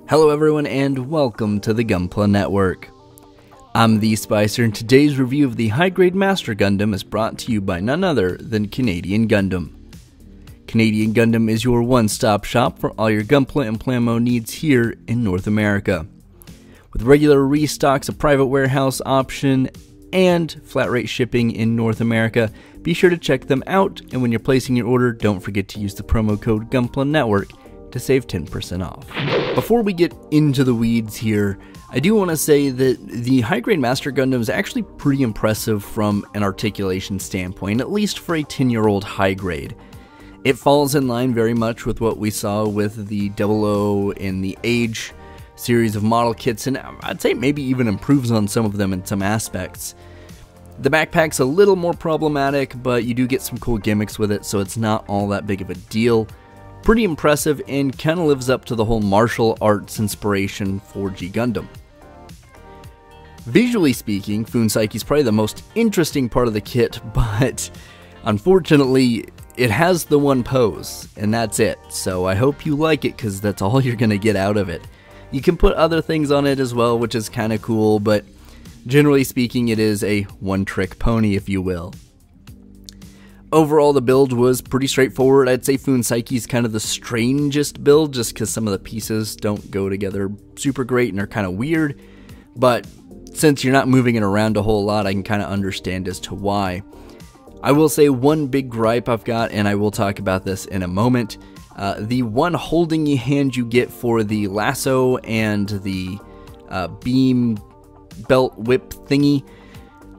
Hello everyone and welcome to the Gunpla Network. I'm the Spicer and today's review of the high-grade Master Gundam is brought to you by none other than Canadian Gundam. Canadian Gundam is your one-stop shop for all your Gunpla and Plamo needs here in North America. With regular restocks, a private warehouse option, and flat rate shipping in North America, be sure to check them out, and when you're placing your order, don't forget to use the promo code Gunpla Network to save 10% off. Before we get into the weeds here, I do want to say that the high-grade Master Gundam is actually pretty impressive from an articulation standpoint, at least for a 10-year-old high-grade. It falls in line very much with what we saw with the 00 in the Age series of model kits, and I'd say maybe even improves on some of them in some aspects. The backpack's a little more problematic, but you do get some cool gimmicks with it, so it's not all that big of a deal. Pretty impressive and kind of lives up to the whole martial arts inspiration for G Gundam. Visually speaking, Fuunsaiki is probably the most interesting part of the kit, but unfortunately it has the one pose, and that's it. So I hope you like it because that's all you're going to get out of it. You can put other things on it as well, which is kind of cool, but generally speaking it is a one-trick pony, if you will. Overall, the build was pretty straightforward. I'd say Fuunsaiki is kind of the strangest build just because some of the pieces don't go together super great and are kind of weird. But since you're not moving it around a whole lot, I can kind of understand as to why. I will say one big gripe I've got, and I will talk about this in a moment. The one holding hand you get for the lasso and the beam belt whip thingy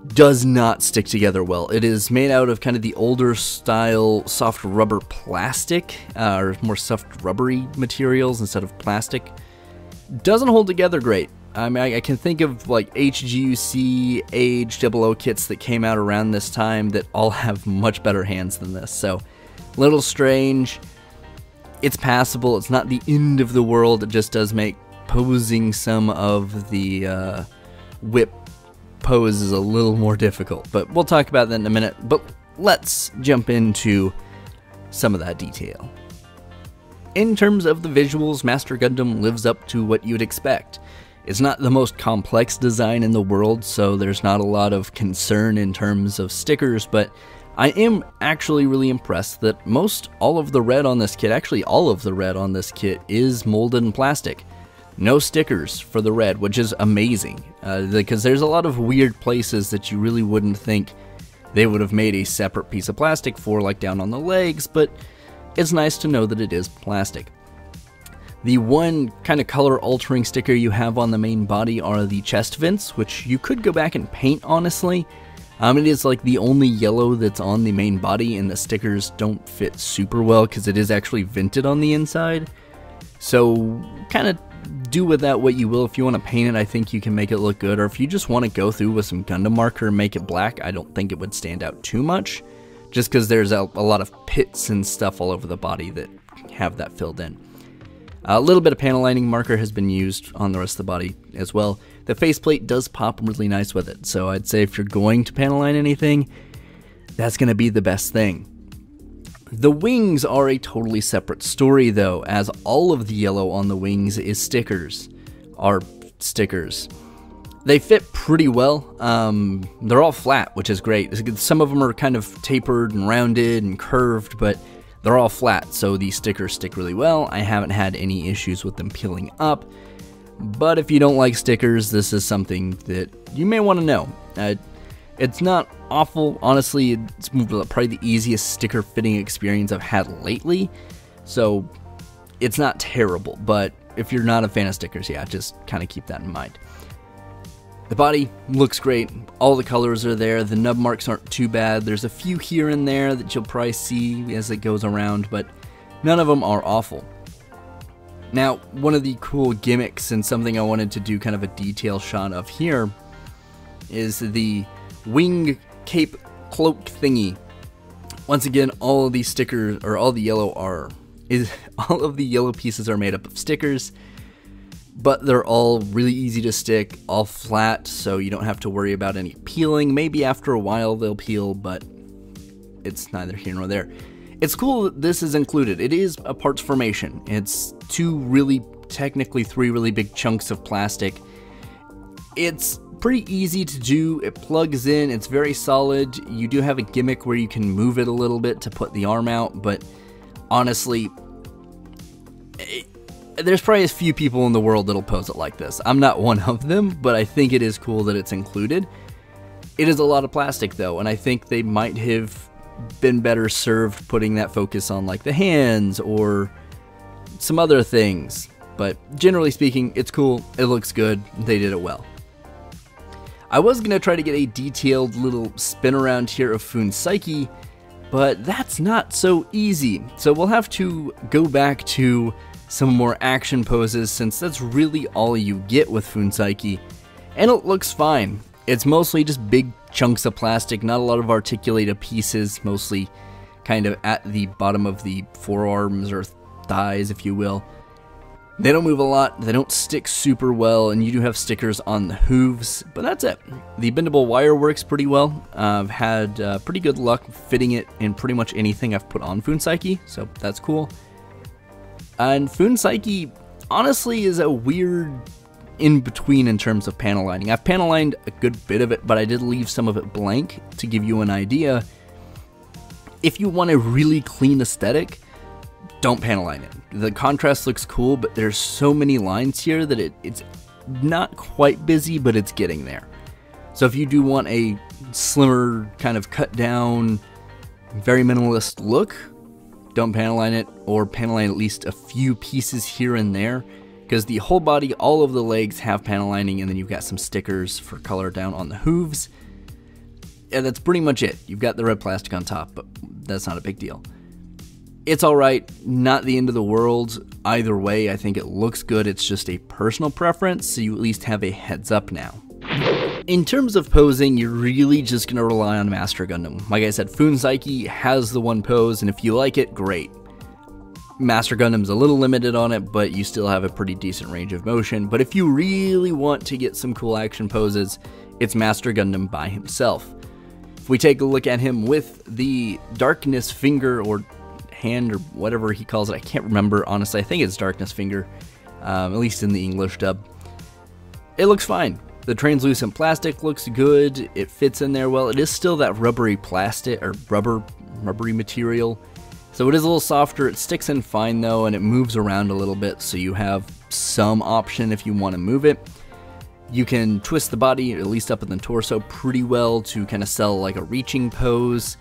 does not stick together well. It is made out of kind of the older style soft rubber plastic, or more soft rubbery materials instead of plastic. Doesn't hold together great. I mean, I can think of like HGUC, Age, 00 kits that came out around this time that all have much better hands than this. So, a little strange. It's passable. It's not the end of the world. It just does make posing some of the whip pose is a little more difficult, but we'll talk about that in a minute. But let's jump into some of that detail. In terms of the visuals, Master Gundam lives up to what you'd expect. It's not the most complex design in the world, so there's not a lot of concern in terms of stickers, but I am actually really impressed that all of the red on this kit, actually all of the red on this kit, is molded in plastic. No stickers for the red, which is amazing, because there's a lot of weird places that you really wouldn't think they would have made a separate piece of plastic for, like down on the legs, but it's nice to know that it is plastic. The one kind of color altering sticker you have on the main body are the chest vents, which you could go back and paint, honestly. It is like the only yellow that's on the main body, and the stickers don't fit super well because it is actually vented on the inside. So kind of do with that what you will. If you want to paint it, I think you can make it look good, or if you just want to go through with some Gundam marker and make it black, I don't think it would stand out too much, just because there's a lot of pits and stuff all over the body that have that filled in. A little bit of panel lining marker has been used on the rest of the body as well. The faceplate does pop really nice with it, so I'd say if you're going to panel line anything, that's going to be the best thing. The wings are a totally separate story though, as all of the yellow on the wings is stickers. They fit pretty well. They're all flat, which is great. Some of them are kind of tapered and rounded and curved, but they're all flat, so these stickers stick really well. I haven't had any issues with them peeling up, but if you don't like stickers, this is something that you may want to know. It's not awful. Honestly, it's probably the easiest sticker fitting experience I've had lately, so it's not terrible, but if you're not a fan of stickers, yeah, just kind of keep that in mind. The body looks great. All the colors are there. The nub marks aren't too bad. There's a few here and there that you'll probably see as it goes around, but none of them are awful. Now, one of the cool gimmicks and something I wanted to do kind of a detail shot of here is the wing cape cloak thingy. Once again, all of these stickers, or all the yellow all of the yellow pieces are made up of stickers, but they're all really easy to stick, all flat, so you don't have to worry about any peeling. Maybe after a while they'll peel, but it's neither here nor there. It's cool that this is included. It is a parts formation. It's two really technically 3 really big chunks of plastic. It's pretty easy to do. It plugs in, it's very solid. You do have a gimmick where you can move it a little bit to put the arm out, but honestly, there's probably a few people in the world that'll pose it like this. I'm not one of them, but I think it is cool that it's included. It is a lot of plastic though, and I think they might have been better served putting that focus on like the hands or some other things. But generally speaking, it's cool, it looks good, they did it well. I was going to try to get a detailed little spin around here of Fuunsaiki, but that's not so easy. So we'll have to go back to some more action poses, since that's really all you get with Fuunsaiki, and it looks fine. It's mostly just big chunks of plastic, not a lot of articulated pieces, mostly kind of at the bottom of the forearms or thighs, if you will. They don't move a lot, they don't stick super well, and you do have stickers on the hooves, but that's it. The bendable wire works pretty well. I've had pretty good luck fitting it in pretty much anything I've put on Fuunsaiki, so that's cool. And Fuunsaiki, honestly, is a weird in-between in terms of panel lining. I've panel lined a good bit of it, but I did leave some of it blank to give you an idea. If you want a really clean aesthetic, don't panel line it. The contrast looks cool, but there's so many lines here that it's not quite busy, but it's getting there. So if you do want a slimmer, kind of cut down, very minimalist look, don't panel line it, or panel line at least a few pieces here and there, because the whole body, all of the legs have panel lining, and then you've got some stickers for color down on the hooves. And that's pretty much it. You've got the red plastic on top, but that's not a big deal. It's alright, not the end of the world. Either way, I think it looks good. It's just a personal preference, so you at least have a heads up now. In terms of posing, you're really just going to rely on Master Gundam. Like I said, Fuunsaiki has the one pose, and if you like it, great. Master Gundam's a little limited on it, but you still have a pretty decent range of motion. But if you really want to get some cool action poses, it's Master Gundam by himself. If we take a look at him with the Darkness Finger, or hand, or whatever he calls it, I can't remember, honestly. I think it's Darkness Finger, at least in the English dub. It looks fine. The translucent plastic looks good, it fits in there well. It is still that rubbery plastic, or rubbery material, so it is a little softer. It sticks in fine though, and it moves around a little bit, so you have some option if you want to move it. You can twist the body, at least up in the torso, pretty well to kind of sell like a reaching pose.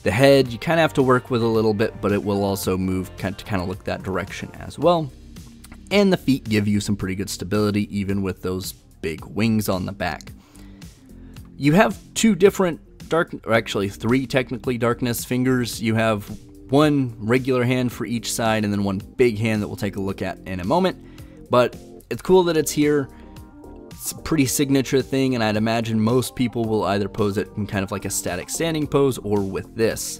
The head, you kind of have to work with a little bit, but it will also move to kind of look that direction as well. And the feet give you some pretty good stability, even with those big wings on the back. You have two different three technically darkness fingers. You have one regular hand for each side, and then one big hand that we'll take a look at in a moment. But it's cool that it's here. It's a pretty signature thing, and I'd imagine most people will either pose it in kind of like a static standing pose or with this.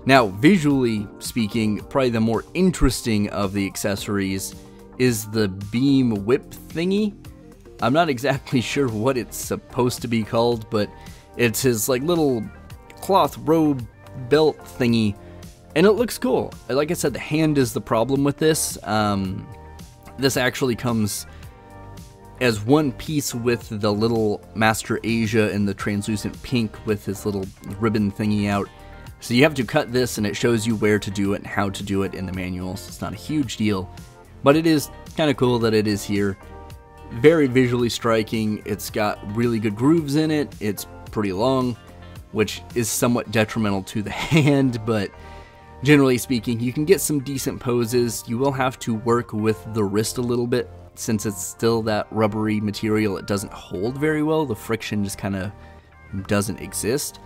Now, visually speaking, probably the more interesting of the accessories is the beam whip thingy. I'm not exactly sure what it's supposed to be called, but it's his like little cloth robe belt thingy, and it looks cool. Like I said, the hand is the problem with this. This actually comes as one piece with the little Master Asia in the translucent pink with his little ribbon thingy out. So you have to cut this, and it shows you where to do it and how to do it in the manuals. It's not a huge deal, but it is kind of cool that it is here. Very visually striking. It's got really good grooves in it. It's pretty long, which is somewhat detrimental to the hand, but generally speaking, you can get some decent poses. You will have to work with the wrist a little bit, since it's still that rubbery material. It doesn't hold very well. The friction just kind of doesn't exist.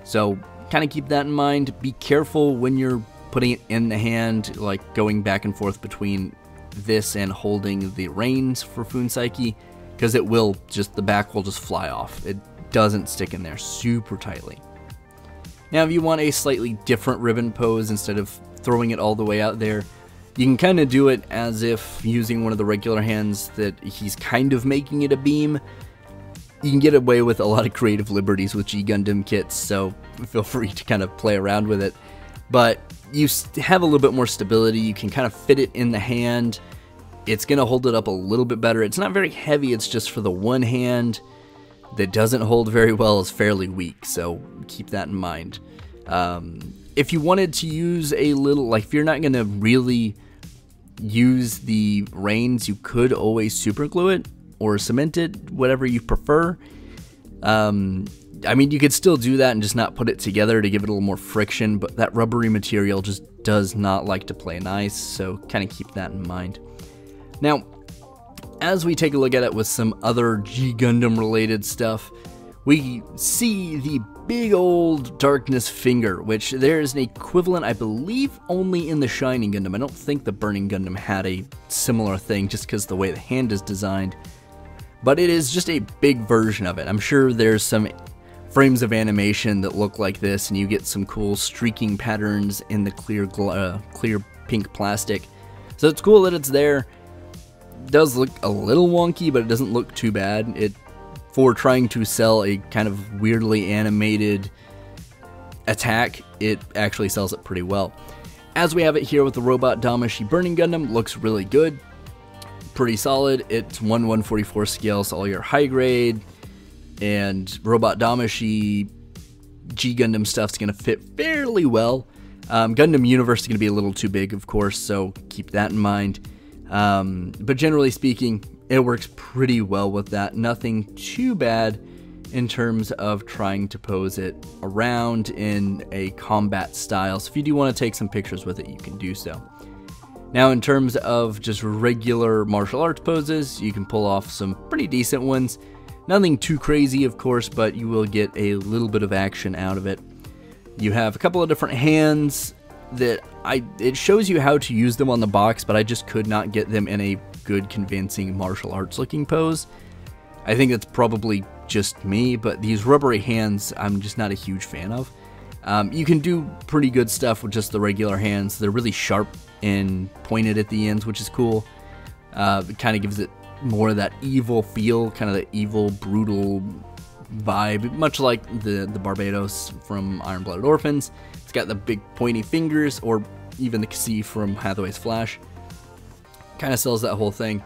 So kind of keep that in mind. Be careful when you're putting it in the hand, like going back and forth between this and holding the reins for Fuunsaiki, because it will just, the back will just fly off. It doesn't stick in there super tightly. Now, if you want a slightly different ribbon pose, instead of throwing it all the way out there, you can kind of do it as if using one of the regular hands that he's kind of making it a beam. You can get away with a lot of creative liberties with G Gundam kits, so feel free to kind of play around with it. But you have a little bit more stability. You can kind of fit it in the hand. it's going to hold it up a little bit better. It's not very heavy, it's just for the one hand that doesn't hold very well is fairly weak, so keep that in mind. If you wanted to use a little, like if you're not going to really use the reins, you could always super glue it or cement it, whatever you prefer. I mean, you could still do that and just not put it together to give it a little more friction, but that rubbery material just does not like to play nice, so kind of keep that in mind. Now, as we take a look at it with some other G Gundam related stuff, we see the big old darkness finger, which there is an equivalent, I believe, only in the Shining Gundam. I don't think the Burning Gundam had a similar thing just because the way the hand is designed, but it is just a big version of it. I'm sure there's some frames of animation that look like this, and you get some cool streaking patterns in the clear pink plastic. So it's cool that it's there. It does look a little wonky, but it doesn't look too bad. For trying to sell a kind of weirdly animated attack, it actually sells it pretty well. As we have it here with the Robot Damashi Burning Gundam, looks really good. Pretty solid. It's 1/144 scale, so all your high grade and Robot Damashi G Gundam stuff's going to fit fairly well. Gundam Universe is going to be a little too big, of course, so keep that in mind. But generally speaking, it works pretty well with that. Nothing too bad in terms of trying to pose it around in a combat style. So if you do want to take some pictures with it, you can do so. Now, in terms of just regular martial arts poses, you can pull off some pretty decent ones. Nothing too crazy, of course, but you will get a little bit of action out of it. You have a couple of different hands that it shows you how to use them on the box, but I just could not get them in a good, convincing martial arts looking pose. I think that's probably just me, but these rubbery hands I'm just not a huge fan of. You can do pretty good stuff with just the regular hands. They're really sharp and pointed at the ends, which is cool. It kind of gives it more of that evil feel, kind of the evil, brutal vibe, much like the Barbados from Iron Blooded Orphans. It's got the big pointy fingers, or even the Kasi from Hathaway's Flash. Kind of sells that whole thing.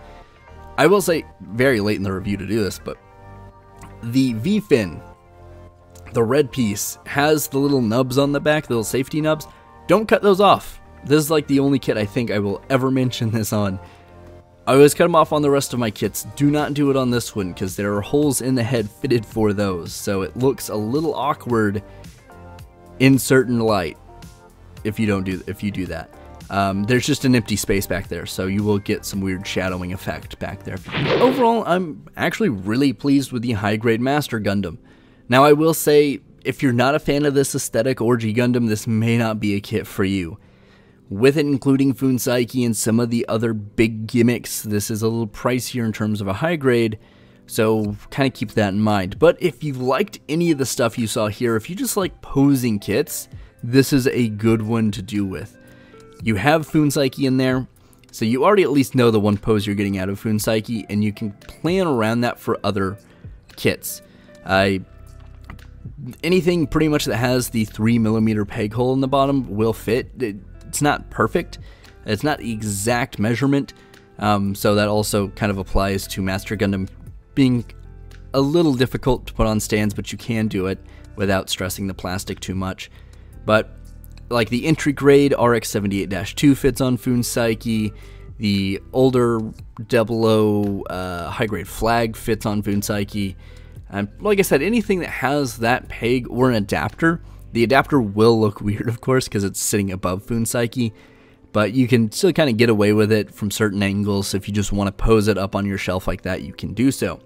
I will say, very late in the review to do this, but the V-fin, the red piece, has the little nubs on the back, the little safety nubs. Don't cut those off. This is like the only kit I think I will ever mention this on. I always cut them off on the rest of my kits. Do not do it on this one, because there are holes in the head fitted for those, so it looks a little awkward in certain light if you do that. There's just an empty space back there, so you will get some weird shadowing effect back there. Overall, I'm actually really pleased with the high-grade Master Gundam. Now, I will say, if you're not a fan of this aesthetic or G Gundam, this may not be a kit for you. With it including Fuunsaiki and some of the other big gimmicks, this is a little pricier in terms of a high grade, so kind of keep that in mind. But if you liked any of the stuff you saw here, if you just like posing kits, this is a good one to do with. You have Fuunsaiki in there, so you already at least know the one pose you're getting out of Fuunsaiki, and you can plan around that for other kits. Anything pretty much that has the 3mm peg hole in the bottom will fit. It's not perfect. It's not the exact measurement, so that also kind of applies to Master Gundam being a little difficult to put on stands, but you can do it without stressing the plastic too much. But like the entry grade RX-78-2 fits on Fuunsaiki, the older 00 high grade flag fits on Fuunsaiki. Like I said, anything that has that peg or an adapter, the adapter will look weird, of course, because it's sitting above Fuunsaiki, but you can still kind of get away with it from certain angles, so if you just want to pose it up on your shelf like that, you can do so.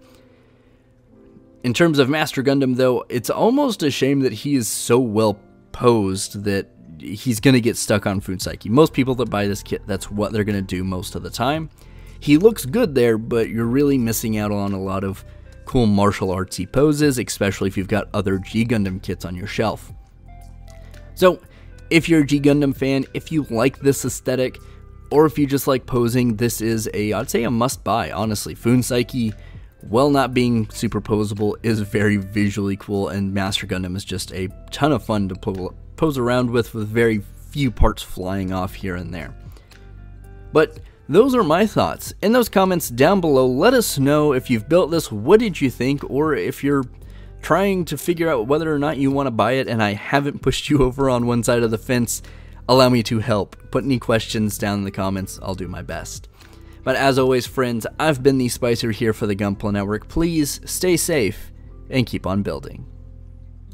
In terms of Master Gundam, though, it's almost a shame that he is so well posed that he's going to get stuck on Fuunsaiki. Most people that buy this kit, that's what they're going to do most of the time. He looks good there, but you're really missing out on a lot of cool martial artsy poses, especially if you've got other G Gundam kits on your shelf. So, if you're a G Gundam fan, if you like this aesthetic, or if you just like posing, this is I'd say a must-buy, honestly. Fuunsaiki, while not being super posable, is very visually cool, and Master Gundam is just a ton of fun to pose around with very few parts flying off here and there. But those are my thoughts. In those comments down below, let us know if you've built this, what did you think, or if you're trying to figure out whether or not you want to buy it and I haven't pushed you over on one side of the fence, allow me to help. Put any questions down in the comments, I'll do my best. But as always, friends, I've been the Spicer here for the Gunpla Network. Please stay safe and keep on building.